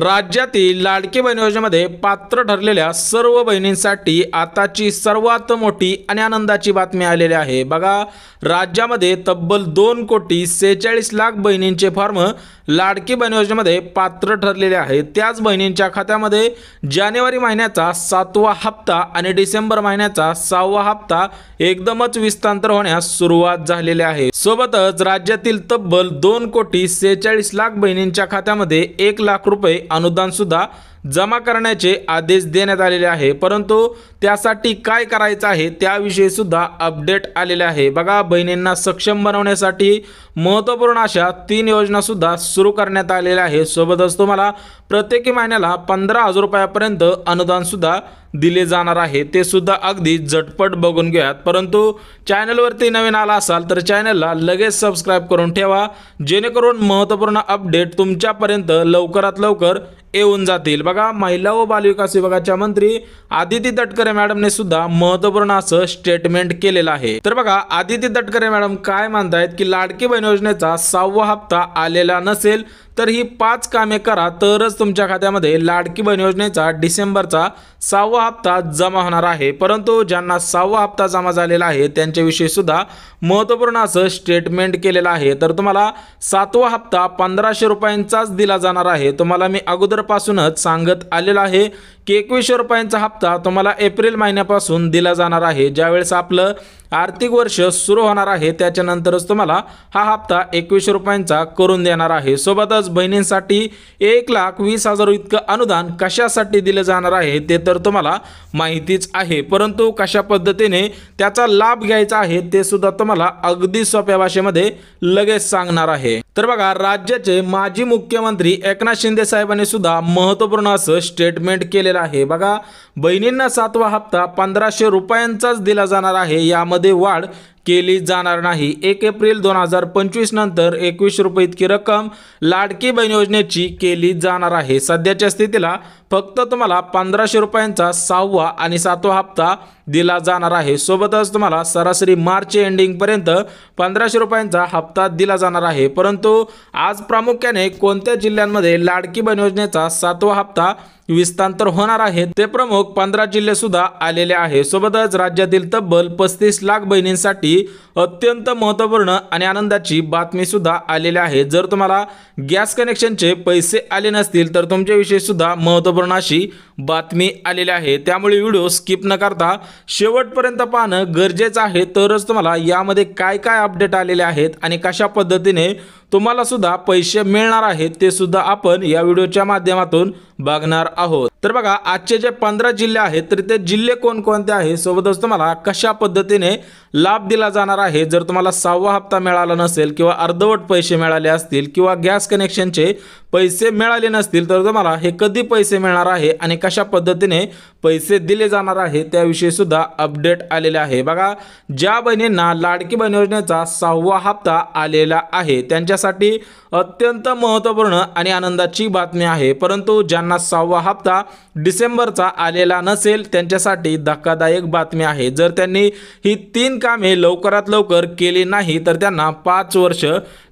राज्यातील लाडकी बहीण योजनेमध्ये पात्र ठरलेल्या सर्व बहिणींसाठी आताची सर्वात मोठी आणि आनंदाची बातमी आलेली आहे। बघा, राज्यामध्ये तब्बल 2,46,00,000 बहिणींचे फॉर्म लाडकी बहीण योजनेमध्ये पात्र ठरलेले आहेत। त्याच बहिणींच्या खात्यामध्ये जानेवारी महिन्याचा 7वा हप्ता आणि डिसेंबर महिन्याचा 6वा हप्ता एकदमच विस्तांतर होण्यास सुरुवात झालेली आहे। सोबतच राज्यातील तब्बल 2,46,00,000 बहिणींच्या खात्यामध्ये 1 लाख रुपये अनुदान सुद्धा जमा करण्याचे आदेश देण्यात आलेले आहे। परंतु त्यासाठी काय करायचं आहे त्याविषयी सुद्धा अपडेट आलेले आहे। बघा, बहिणींना सक्षम बनवण्यासाठी महत्त्वपूर्ण अशा 3 योजना सुद्धा सुरू करण्यात आलेल्या आहे। सोबतच तुम्हाला प्रत्येक महिन्याला 15,000 रुपयापर्यंत अनुदान सुद्धा दिले जाणार आहे। ते सुद्धा अगदी झटपट बघून घ्या। परंतु चॅनलवरती नवीन आला असाल तर चॅनलला लगेच सबस्क्राइब करून ठेवा, जेणेकरून महत्त्वपूर्ण अपडेट तुमच्यापर्यंत लवकरात लवकर येऊन जातील। बघा, महिला व बालविकास विभागाच्या मंत्री आदिती तटकरे मॅडमने सुद्धा महत्त्वपूर्ण असं स्टेटमेंट केलेलं आहे। तर बघा, आदिती तटकरे मॅडम काय म्हणतायत की लाडकी बहीण योजनेचा 6वा हप्ता आलेला नसेल तर ही 5 कामे करा तरच तुमच्या खात्यामध्ये लाडकी बहीण योजनेचा डिसेंबरचा 6वा हप्ता जमा होणार आहे। परंतु ज्यांना 6वा हप्ता जमा झालेला आहे त्यांच्याविषयी सुद्धा महत्त्वपूर्ण असं स्टेटमेंट केलेलं आहे। तर तुम्हाला 7वा हप्ता 1,500 रुपयांचाच दिला जाणार आहे। तुम्हाला मी अगोदरपासूनच सांगत आलेला आहे की 2,100 रुपयांचा हप्ता तुम्हाला एप्रिल महिन्यापासून दिला जाणार आहे। ज्यावेळेस आपलं आर्थिक वर्ष सुरू होणार आहे त्याच्यानंतरच तुम्हाला हा हप्ता 2,100 रुपयांचा करून देणार आहे। सोबतच बहिणींसाठी 1,20,000 इतकं अनुदान कशासाठी दिले जाणार आहे ते तर तुम्हाला माहितीच आहे। परंतु कशा पद्धतीने त्याचा लाभ घ्यायचा आहे ते सुद्धा तुम्हाला अगदी सोप्या भाषेमध्ये लगेच सांगणार आहे। तर बघा, राज्याचे माजी मुख्यमंत्री एकनाथ शिंदे साहेबांनी सुद्धा महत्त्वपूर्ण असं स्टेटमेंट केलेलं आहे। बघा, बहिणींना 7वा हप्ता 1,500 रुपयांचाच दिला जाणार आहे, यामध्ये वाढ केली जाणार नाही। 1 एप्रिल 2025 नंतर 2,100 रुपये इतकी रक्कम लाडकी बहीण योजनेची केली जाणार आहे। सध्याच्या स्थितीला फक्त तुम्हाला 1,500 रुपयांचा 6वा आणि 7वा हप्ता दिला जाणार आहे। सोबतच तुम्हाला सरासरी मार्च एंडिंग पर्यंत 1,500 रुपयांचा हप्ता दिला जाणार आहे। परंतु आज प्रामुख्याने कोणत्या जिल्ह्यांमध्ये लाडकी बहीण योजनेचा 7वा हप्ता विस्तांतर होणार आहे ते प्रमुख 15 जिल्हे सुद्धा आलेले आहे। सोबतच राज्यातील तब्बल 35 लाख बहिणींसाठी अत्यंत महत्त्वपूर्ण आणि आनंदाची बातमी सुद्धा आलेली आहे। जर तुम्हाला गॅस कनेक्शनचे पैसे आले नसतील तर तुमच्याविषयी सुद्धा महत्त्वपूर्ण अशी बातमी आलेली आहे। त्यामुळे व्हिडिओ स्किप न करता शेवटपर्यंत पाहणं गरजेचं आहे, तरच तुम्हाला यामध्ये काय काय अपडेट आलेले आहेत आणि कशा पद्धतीने तुम्हाला सुद्धा पैसे मिळणार आहेत ते सुद्धा आपण या व्हिडिओच्या माध्यमातून बघणार आहोत। तर बघा, आजचे जे 15 जिल्हे आहेत तर ते जिल्हे कोणकोणते आहेत, सोबतच तुम्हाला कशा पद्धतीने लाभ दिला जाणार आहे। जर तुम्हाला 6वा हप्ता मिळाला नसेल किंवा अर्धवट पैसे मिळाले असतील किंवा गॅस कनेक्शनचे पैसे मिळाले नसतील तर तुम्हाला हे कधी पैसे मिळणार आहे आणि कशा पद्धतीने पैसे दिले जाणार आहे त्याविषयी सुद्धा अपडेट आलेले आहे। बघा, ज्या बहिणींना लाडकी बहीण योजनेचा 6वा हप्ता आलेला आहे त्यांच्यासाठी अत्यंत महत्त्वपूर्ण आणि आनंदाची बातमी आहे। परंतु ज्यांना 6वा हप्ता डिसेंबरचा आलेला नसेल त्यांच्यासाठी धक्कादायक बातमी आहे। जर त्यांनी ही 3 कामे लवकरात लवकर केली नाही तर त्यांना 5 वर्ष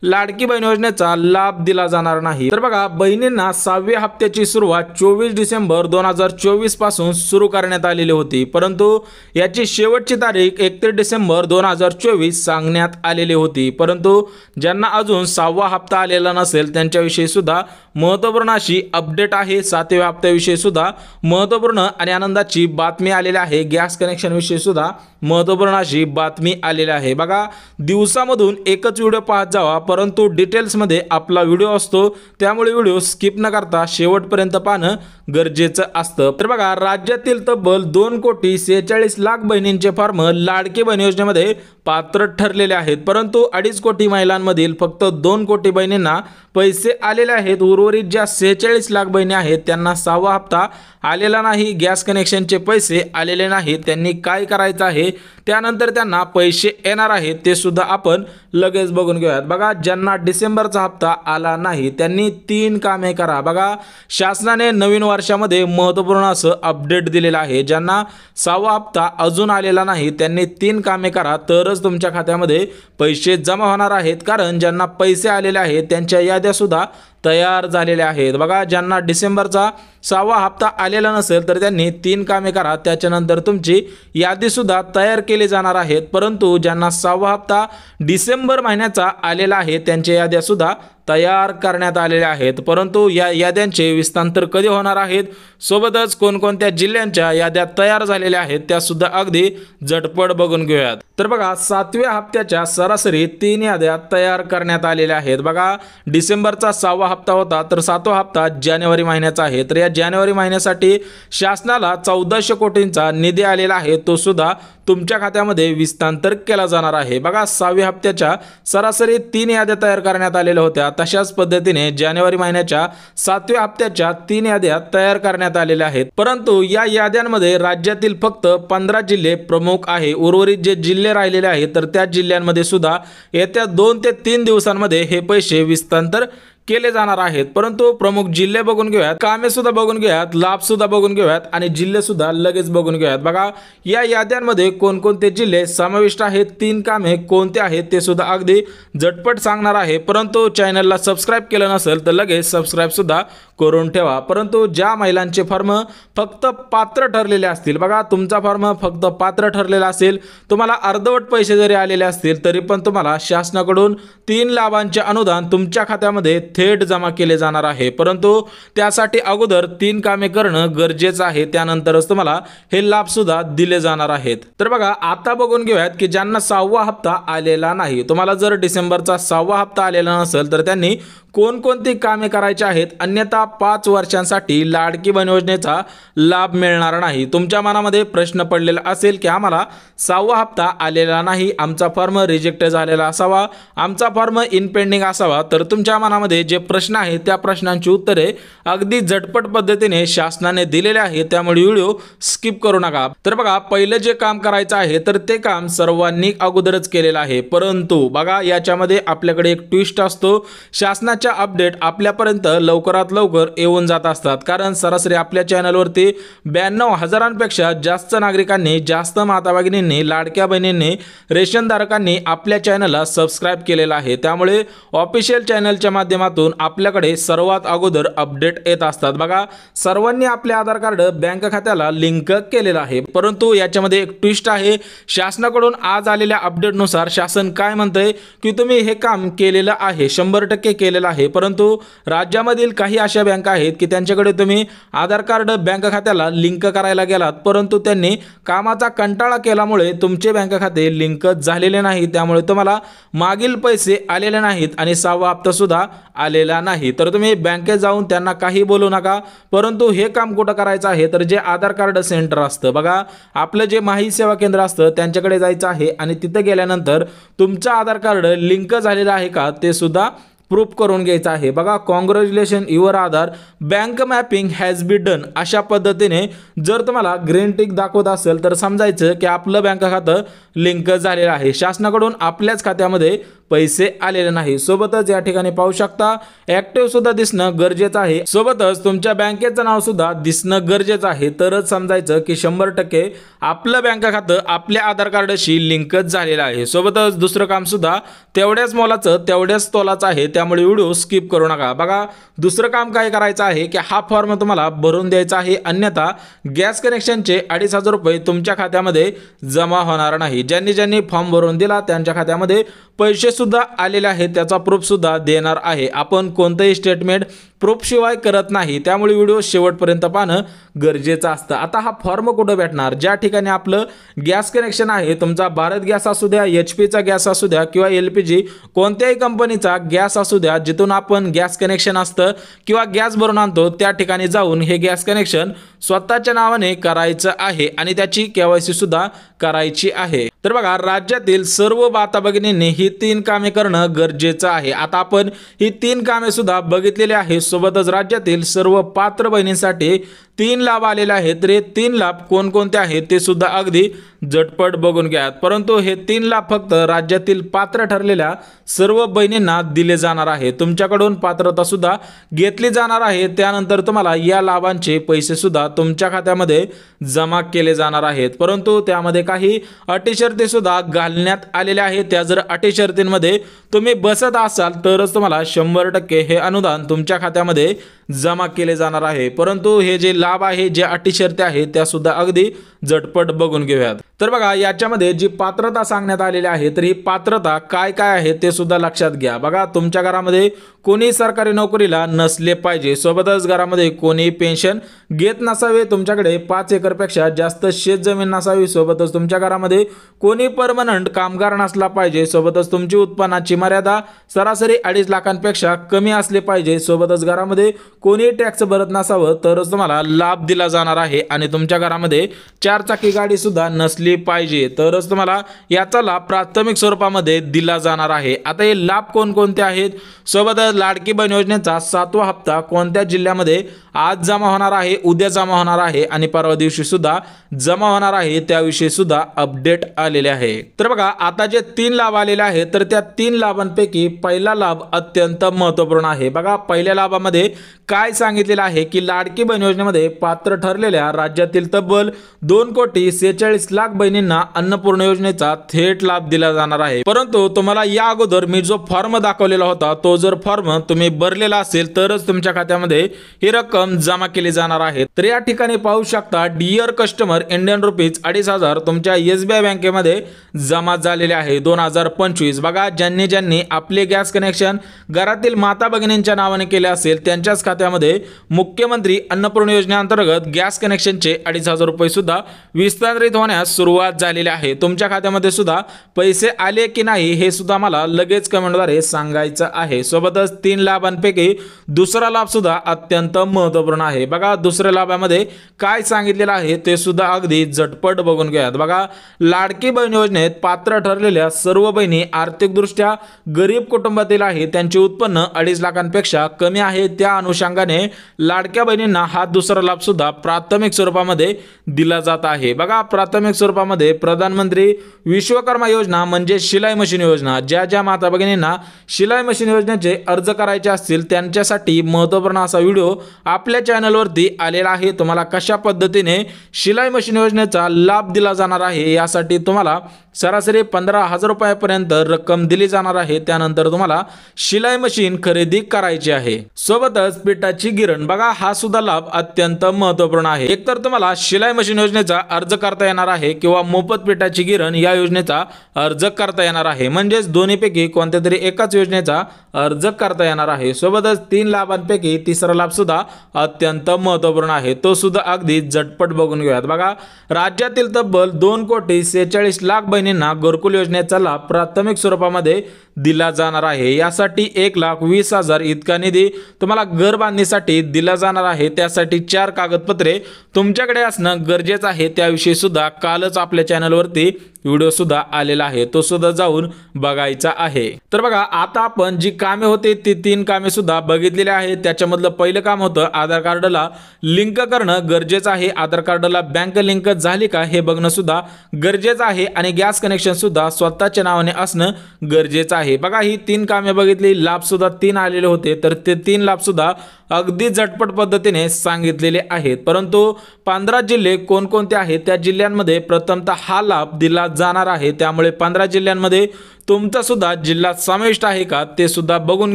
लाडकी बहीण योजनेचा लाभ दिला जाणार नाही। तर बघा, बहिणींना 6व्या हप्त्याची सुरुवात 24 डिसेंबर 2024 पासून सुरू करण्यात आलेली होती, परंतु याची शेवटची तारीख 31 डिसेंबर 2024 सांगण्यात आलेली होती। परंतु ज्यांना अजून 6वा हप्ता आलेला नसेल त्यांच्याविषयी सुद्धा महत्त्वपूर्ण अशी अपडेट आहे। 7व्या हप्त्याविषयी सुद्धा महत्त्वपूर्ण आणि आनंदाची बातमी आलेली आहे। गॅस कनेक्शन विषयी सुद्धा महत्त्वपूर्ण अशी बातमी आलेली आहे। बघा, दिवसामधून एकच व्हिडिओ पाहत जावा, परंतु डिटेल्समध्ये आपला व्हिडिओ असतो, त्यामुळे व्हिडिओ स्किप न करता शेवटपर्यंत पाहणं गरजेचं असतं। तर बघा, राज्यातील तब्बल 2,46,00,000 बहिणींचे फॉर्म लाडकी बहीण योजनेमध्ये पात्र ठरलेले आहेत, परंतु 2.5 कोटी महिलांमधील फक्त 2 कोटी बहिणींना पैसे आलेले आहेत। उर्वरित ज्या 46 लाख बहिणी आहेत त्यांना 6वा हप्ता आलेला नाही, गॅस कनेक्शनचे पैसे आलेले नाहीत। त्यांनी काय करायचं आहे त्यानंतर त्यांना पैसे येणार आहेत ते सुद्धा आपण लगेच बघून घेऊयात। बघा, ज्यांना डिसेंबरचा हप्ता आला नाही त्यांनी 3 कामे करा। बघा, शासनाने नवीन वर्षामध्ये महत्त्वपूर्ण असं अपडेट दिलेलं आहे। ज्यांना 6वा हप्ता अजून आलेला नाही त्यांनी 3 कामे करा तरच तुमच्या खात्यामध्ये पैसे जमा होणार आहेत, कारण ज्यांना पैसे आलेले आहेत त्यांच्या याद्या सुद्धा तयार झालेले आहेत। बघा, ज्यांना डिसेंबरचा 6वा हप्ता आलेला नसेल तर त्यांनी 3 कामे करा, त्याच्यानंतर तुमची यादी सुद्धा तयार केली जाणार आहेत। परंतु ज्यांना 6वा हप्ता डिसेंबर महिन्याचा आलेला आहे त्यांच्या याद्या सुद्धा तयार करण्यात आलेल्या आहेत। परंतु या याद्यांचे विस्तार कधी होणार आहेत, सोबतच कोणकोणत्या जिल्ह्यांच्या याद्या तयार झालेल्या आहेत त्या सुद्धा अगदी झटपट बघून घेऊयात। तर बघा, 7व्या हप्त्याच्या सरासरी 3 याद्या तयार करण्यात आलेल्या आहेत। बघा, डिसेंबरचा 6वा हप्ता होता तर 7वा हप्ता जानेवारी महिन्याचा आहे। तर या जानेवारी महिन्यासाठी शासनाला 1400 कोटींचा निधी आलेला आहे, तो सुद्धा तुमच्या खात्यामध्ये विस्तार केला जाणार आहे। बघा, 6व्या हप्त्याच्या सरासरी 3 याद्या तयार करण्यात आलेल्या होत्या, तशाच पद्धतीने जानेवारी महिन्याच्या 7व्या हप्त्याच्या 3 याद्या तयार करण्यात आलेल्या आहेत। परंतु या याद्यांमध्ये राज्यातील फक्त 15 जिल्हे प्रमुख आहे, उर्वरित जे जिल्हे राहिलेले आहेत तर त्या जिल्ह्यांमध्ये सुद्धा येत्या 2 ते 3 दिवसांमध्ये हे पैसे विस्तार केले जाणार आहेत। परंतु प्रमुख जिल्हे बघून घेऊयात, कामे सुद्धा बघून घेऊयात, लाभ सुद्धा बघून घेऊयात आणि जिल्हे सुद्धा लगेच बघून घेऊयात। बघा, या याद्यांमध्ये कोणकोणते जिल्हे समाविष्ट आहेत, 3 कामे कोणते आहेत ते सुद्धा अगदी झटपट सांगणार आहे। परंतु चॅनलला सबस्क्राइब केलं नसेल तर लगेच सबस्क्राइब सुद्धा करून ठेवा। परंतु ज्या महिलांचे फॉर्म फक्त पात्र ठरलेले असतील, बघा तुमचा फॉर्म फक्त पात्र ठरलेला असेल, तुम्हाला अर्धवट पैसे जरी आलेले असतील तरी पण तुम्हाला शासनाकडून 3 लाभांचे अनुदान तुमच्या खात्यामध्ये थेट जमा केले जाणार आहे। परंतु त्यासाठी अगोदर 3 कामे करणं गरजेचं आहे, त्यानंतरच तुम्हाला हे लाभ सुद्धा दिले जाणार आहेत। तर बघा, आता बघून घेऊयात की ज्यांना 6वा हप्ता आलेला नाही, तुम्हाला जर डिसेंबरचा 6वा हप्ता आलेला नसेल तर त्यांनी कोणकोणती कामे करायची आहेत, अन्यथा 5 वर्षांसाठी लाडकी बहीण योजनेचा लाभ मिळणार नाही। तुमच्या मनामध्ये प्रश्न पडलेला असेल की आम्हाला 6वा हप्ता आलेला नाही, आमचा फॉर्म रिजेक्ट झालेला असावा, आमचा फॉर्म इन पेंडिंग असावा, तर तुमच्या मनामध्ये जे प्रश्न आहेत त्या प्रश्नांची उत्तरे अगदी झटपट पद्धतीने शासनाने दिलेले आहेत, त्यामुळे व्हिडिओ स्किप करू नका। तर बघा, पहिलं जे काम करायचं आहे तर ते काम सर्वांनी अगोदरच केलेलं आहे, परंतु बघा याच्यामध्ये आपल्याकडे एक ट्विस्ट असतो, शासनाच्या अपडेट आपल्यापर्यंत लवकरात लवकर येऊन जात असतात, कारण सरासरी आपल्या चॅनलवरती 92,000पेक्षा जास्त नागरिकांनी, जास्त माता भगिनींनी, लाडक्या बहिणींनी, रेशन धारकांनी आपल्या चॅनलला सबस्क्राइब केलेला आहे। त्यामुळे ऑफिशियल चॅनलच्या माध्यमातून आपल्याकडे सर्वात अगोदर अपडेट येत असतात। बघा, सर्वांनी आपले आधार कार्ड बँक खात्याला लिंक केलेलं आहे, परंतु याच्यामध्ये एक ट्विस्ट आहे। शासनाकडून आज आलेल्या अपडेटनुसार शासन काय म्हणतंय की तुम्ही हे काम केलेलं आहे, 100% केलेलं आहे, परंतु राज्यामधील काही अशा बँका आहेत की त्यांच्याकडे तुम्ही आधार कार्ड बँक खात्याला लिंक करायला गेलात, परंतु त्यांनी कामाचा कंटाळा केल्यामुळे तुमचे बँक खाते लिंक झालेले नाही, त्यामुळे तुम्हाला मागील पैसे आलेले नाहीत आणि 6वा हप्ता सुद्धा आलेला नाही। तर तुम्ही बँकेत जाऊन त्यांना काही बोलू नका, परंतु हे काम कुठं करायचं आहे तर जे आधार कार्ड सेंटर असतं, बघा आपलं जे माही सेवा केंद्र असतं त्यांच्याकडे जायचं आहे आणि तिथे गेल्यानंतर तुमचं आधार कार्ड लिंक झालेलं आहे का ते सुद्धा प्रूफ करून घ्यायचं आहे। बघा, congratulation your Aadhaar bank mapping has be done, अशा पद्धतीने जर तुम्हाला ग्रीन टिक दाखवत असेल तर समजायचं की आपलं बँक खातं लिंक झालेलं आहे, शासनाकडून आपल्याच खात्यामध्ये पैसे आलेले नाही। सोबतच या ठिकाणी पाहू शकता ऍक्टिव्ह सुद्धा दिसणं गरजेचं आहे, सोबतच तुमच्या बँकेचं नाव सुद्धा दिसणं गरजेचं आहे, तरच समजायचं की 100% आपलं बँक खातं आपल्या आधार कार्डशी लिंकच झालेलं आहे। सोबतच दुसरं काम सुद्धा तेवढ्याच मोलाचं तेवढ्याच तोलाचं आहे, त्यामुळे व्हिडिओ स्किप करू नका। बघा, दुसरं काम काय करायचं आहे की हा फॉर्म तुम्हाला भरून द्यायचा आहे, अन्यथा गॅस कनेक्शनचे 2,500 रुपये तुमच्या खात्यामध्ये जमा होणार नाही। ज्यांनी फॉर्म भरून दिला त्यांच्या खात्यामध्ये पैसे सुद्धा आलेले आहेत, त्याचा प्रूफ सुद्धा देणार आहे। आपण कोणतेही स्टेटमेंट प्रूफ शिवाय करत नाही, त्यामुळे व्हिडिओ शेवटपर्यंत पाहणं गरजेचं असतं। आता हा फॉर्म कुठं भेटणार, ज्या ठिकाणी आपलं गॅस कनेक्शन आहे, तुमचा भारत गॅस असू द्या, HP चा गॅस असू द्या किंवा LPG कोणत्याही कंपनीचा गॅस असू द्या, जिथून आपण गॅस कनेक्शन असतं किंवा गॅस भरून आणतो त्या ठिकाणी जाऊन हे गॅस कनेक्शन स्वतःच्या नावाने करायचं आहे आणि त्याची KYC सुद्धा करायची आहे। तर बघा, राज्यातील सर्व माता भगिनींनी ही 3 कामे करणं गरजेचं आहे। आता आपण ही 3 कामे सुद्धा बघितलेली आहे, सोबतच राज्यातील सर्व पात्र बहिणींसाठी 3 लाभ आलेले आहेत। तर हे 3 लाभ कोणकोणते आहेत ते सुद्धा अगदी झटपट बघून घ्या। परंतु हे 3 लाभ फक्त राज्यातील पात्र ठरलेल्या सर्व बहिणींना दिले जाणार आहे, तुमच्याकडून पात्रता सुद्धा घेतली जाणार आहे, त्यानंतर तुम्हाला या लाभांचे पैसे सुद्धा तुमच्या खात्यामध्ये जमा केले जाणार आहेत। परंतु त्यामध्ये काही अटी शर्ती शर्ती सुद्धा घालण्यात आलेल्या आहेत। त्या जर अटी शर्तींमध्ये तुम्ही बसत असाल तरच तुम्हाला 100% हे अनुदान तुमच्या खात्यामध्ये जमा केले जाणार आहे। परंतु हे जे लाभ आहे, जे अटी शर्ती आहेत, त्या सुद्धा अगदी झटपट बघून घेऊयात। तर बघा, याच्यामध्ये जी पात्रता सांगण्यात आलेली आहे, तर ही पात्रता काय काय आहे ते सुद्धा लक्षात घ्या। बघा, तुमच्या घरामध्ये कोणी सरकारी नोकरीला नसले पाहिजे, सोबतच घरामध्ये कोणी पेन्शन घेत नसावे, तुमच्याकडे 5 एकरपेक्षा जास्त शेत जमीन नसावी, सोबतच तुमच्या घरामध्ये कोणी परमनंट कामगार नसला पाहिजे, सोबतच तुमची उत्पन्नाची मर्यादा सरासरी 2.5 लाखांपेक्षा कमी असले पाहिजे, सोबतच घरामध्ये कोणी टॅक्स भरत नसावं तरच तुम्हाला लाभ दिला जाणार आहे। आणि तुमच्या घरामध्ये 4 चाकी गाडी सुद्धा नसली पाहिजे तरच तुम्हाला याचा लाभ प्राथमिक स्वरूपामध्ये दिला जाणार आहे। आता हे लाभ कोणकोणते आहेत? सोबतच लाडकी बहीण योजनेचा 7वा हप्ता कोणत्या जिल्ह्यामध्ये आज जमा होणार आहे, उद्या जमा होणार आहे आणि परवा दिवशी सुद्धा जमा होणार आहे, त्याविषयी सुद्धा अपडेट आलेले आहे। तर बघा, आता जे 3 लाभ आलेले आहेत, तर त्या 3 लाभांपैकी पहिला लाभ अत्यंत महत्त्वपूर्ण आहे। बघा, पहिल्या लाभामध्ये काय सांगितलेलं आहे की लाडकी बहीण योजनेमध्ये पात्र ठरलेल्या राज्यातील तब्बल 2,46,00,000 बहिणींना अन्नपूर्णा योजनेचा थेट लाभ दिला जाणार आहे। परंतु तुम्हाला या अगोदर मी जो फॉर्म दाखवलेला होता, तो जर फॉर्म तुम्ही भरलेला असेल तरच तुमच्या खात्यामध्ये ही रक्कम जमा केली जाणार आहे। तर या ठिकाणी पाहू शकता, डिअर कस्टमर, इंडियन रुपीज 2,500 तुमच्या SBI बँकेमध्ये जमा झालेले आहे 2025। बघा, ज्यांनी आपले गॅस कनेक्शन घरातील माता भगिनींच्या नावाने केले असेल त्यांच्याच खात्यामध्ये मुख्यमंत्री अन्नपूर्णा योजनेअंतर्गत गॅस कनेक्शनचे 2,500 रुपये सुद्धा विस्तारित होण्यास सुरुवात झालेली आहे। तुमच्या खात्यामध्ये सुद्धा पैसे आले की नाही हे सुद्धा मला लगेच कमेंटद्वारे सांगायचं आहे। सोबतच 3 लाभांपैकी दुसरा लाभ सुद्धा अत्यंत महत्त्वपूर्ण आहे। बघा, दुसऱ्या लाभामध्ये काय सांगितलेलं आहे ते सुद्धा अगदी झटपट बघून घ्या। बघा, लाडकी बहीण योजनेत पात्र ठरलेल्या सर्व बहिणी आर्थिकदृष्ट्या गरीब कुटुंबातील आहे, त्यांचे उत्पन्न 2.5 लाखांपेक्षा कमी आहे, त्या अनुषंगाने लाडक्या बहिणींना हा दुसरा लाभ सुद्धा प्राथमिक स्वरूपामध्ये दिला जात आहे। बघा, प्राथमिक स्वरूपामध्ये प्रधानमंत्री विश्वकर्मा योजना म्हणजे शिलाई मशीन योजना, ज्या माता भगिनींना शिलाई मशीन योजनेचे अर्ज करायचे असतील त्यांच्यासाठी महत्त्वपूर्ण असा व्हिडिओ आपल्या चॅनलवरती आलेला आहे। तुम्हाला कशा पद्धतीने शिलाई मशीन योजनेचा लाभ दिला जाणार आहे यासाठी तुम्हाला सरासरी 15,000 रुपयापर्यंत रक्कम दिली जाणार आहे। त्यानंतर तुम्हाला शिलाई मशीन खरेदी करायची आहे। सोबतच पिठाची गिरण, बघा, हा सुद्धा लाभ अत्यंत महत्त्वपूर्ण आहे। एकतर तुम्हाला शिलाई मशीन योजनेचा अर्ज करता येणार आहे किंवा मोफत पिठाची गिरण या योजनेचा अर्ज करता येणार आहे, म्हणजेच दोन्हीपैकी कोणत्या तरी एकाच योजनेचा अर्ज करता येणार आहे। सोबतच 3 लाभांपैकी तिसरा लाभ सुद्धा अत्यंत महत्त्वपूर्ण आहे, तो सुद्धा अगदी झटपट बघून घेऊयात। बघा, राज्यातील तब्बल 2,46,00,000 बहिणींना घरकुल योजनेचा लाभ प्राथमिक स्वरूपामध्ये दिला जाणार आहे। यासाठी 1,20,000 इतका निधी तुम्हाला घर बांधणीसाठी दिला जाणार आहे। त्यासाठी 4 कागदपत्रे तुमच्याकडे असणं गरजेचं आहे, त्याविषयी सुद्धा कालच आपल्या चॅनलवरती व्हिडिओ सुद्धा आलेला आहे, तो सुद्धा जाऊन बघायचा आहे। तर बघा, आता आपण जी कामे होते ती 3 कामे सुद्धा बघितलेली आहेत। त्याच्यामधलं पहिलं काम होतं आधार कार्डला लिंक करणं गरजेचं आहे। आधार कार्डला बँक लिंक झाली का हे बघणं सुद्धा गरजेचं आहे आणि गॅस कनेक्शन सुद्धा स्वतःच्या नावाने असणं गरजेचं आहे। बघा, ही 3 कामे बघितली, लाभ सुद्धा 3 आलेले होते, तर ते 3 लाभ सुद्धा अगदी झटपट पद्धतीने सांगितलेले आहेत। परंतु 15 जिल्हे कोणकोणते आहेत त्या जिल्ह्यांमध्ये प्रथमतः हा लाभ दिला जाणार आहे, त्यामुळे 15 जिल्ह्यांमध्ये तुमचा सुद्धा जिल्हा समाविष्ट आहे का ते सुद्धा बघून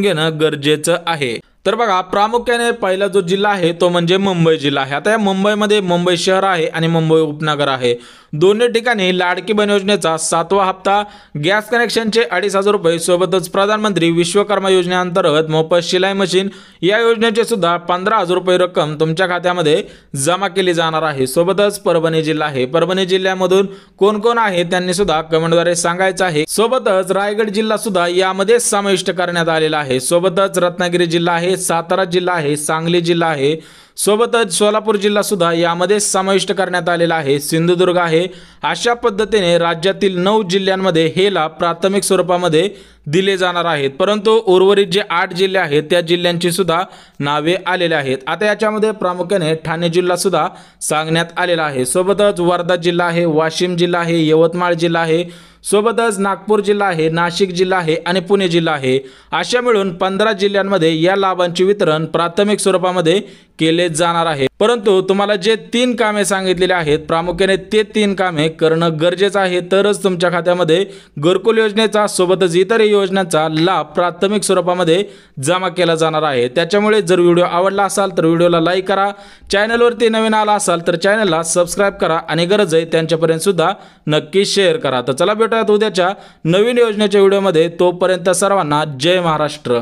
घेणं गरजेचं आहे। तर बघा, प्रामुख्याने पहिला जो जिल्हा आहे तो म्हणजे मुंबई जिल्हा आहे। आता या मुंबईमध्ये मुंबई शहर आहे आणि मुंबई उपनगर आहे, दोन्ही ठिकाणी लाडकी बहीण योजनेचा 7वा हप्ता, गॅस कनेक्शनचे 2,500 रुपये, सोबतच प्रधानमंत्री विश्वकर्मा योजनेअंतर्गत मोफत शिलाई मशीन या योजनेचे सुद्धा 15,000 रुपये रक्कम तुमच्या खात्यामध्ये जमा केली जाणार आहे। सोबतच परभणी जिल्हा आहे, परभणी जिल्ह्यामधून कोण कोण आहे त्यांनी सुद्धा कमेंटद्वारे सांगायचं आहे। सोबतच रायगड जिल्हा सुद्धा यामध्ये समाविष्ट करण्यात आलेला आहे। सोबतच रत्नागिरी जिल्हा आहे, सातारा जिल्हा आहे, सांगली जिल्हा आहे, सोबतच सोलापूर जिल्हा सुद्धा यामध्ये समाविष्ट करण्यात आलेला आहे, सिंधुदुर्ग आहे। अशा पद्धतीने राज्यातील 9 जिल्ह्यांमध्ये हे लाभ प्राथमिक स्वरूपामध्ये दिले जाणार आहेत। परंतु उर्वरित जे 8 जिल्हे आहेत त्या जिल्ह्यांची सुद्धा नावे आलेले आहेत। आता याच्यामध्ये प्रामुख्याने ठाणे जिल्हा सुद्धा सांगण्यात आलेला आहे, सोबतच वर्धा जिल्हा आहे, वाशिम जिल्हा आहे, यवतमाळ जिल्हा आहे, सोबतच नागपूर जिल्हा आहे, नाशिक जिल्हा आहे आणि पुणे जिल्हा आहे। अशा मिळून 15 जिल्ह्यांमध्ये या लाभांचे वितरण प्राथमिक स्वरूपामध्ये केले जाणार आहे। परंतु तुम्हाला जे 3 कामे सांगितलेले आहेत प्रामुख्याने ते 3 कामे करणं गरजेचं आहे, तरच तुमच्या खात्यामध्ये घरकुल योजनेचा सोबतच इतर योजनांचा लाभ प्राथमिक स्वरूपामध्ये जमा केला जाणार आहे। त्याच्यामुळे जर व्हिडिओ आवडला असाल तर व्हिडिओला लाईक करा, चॅनलवरती नवीन आला असाल तर चॅनलला सबस्क्राईब करा आणि गरज आहे त्यांच्यापर्यंत सुद्धा नक्की शेअर करा। तर चला भेटूयात उद्याच्या नवीन योजनेच्या व्हिडिओमध्ये, तोपर्यंत सर्वांना जय महाराष्ट्र।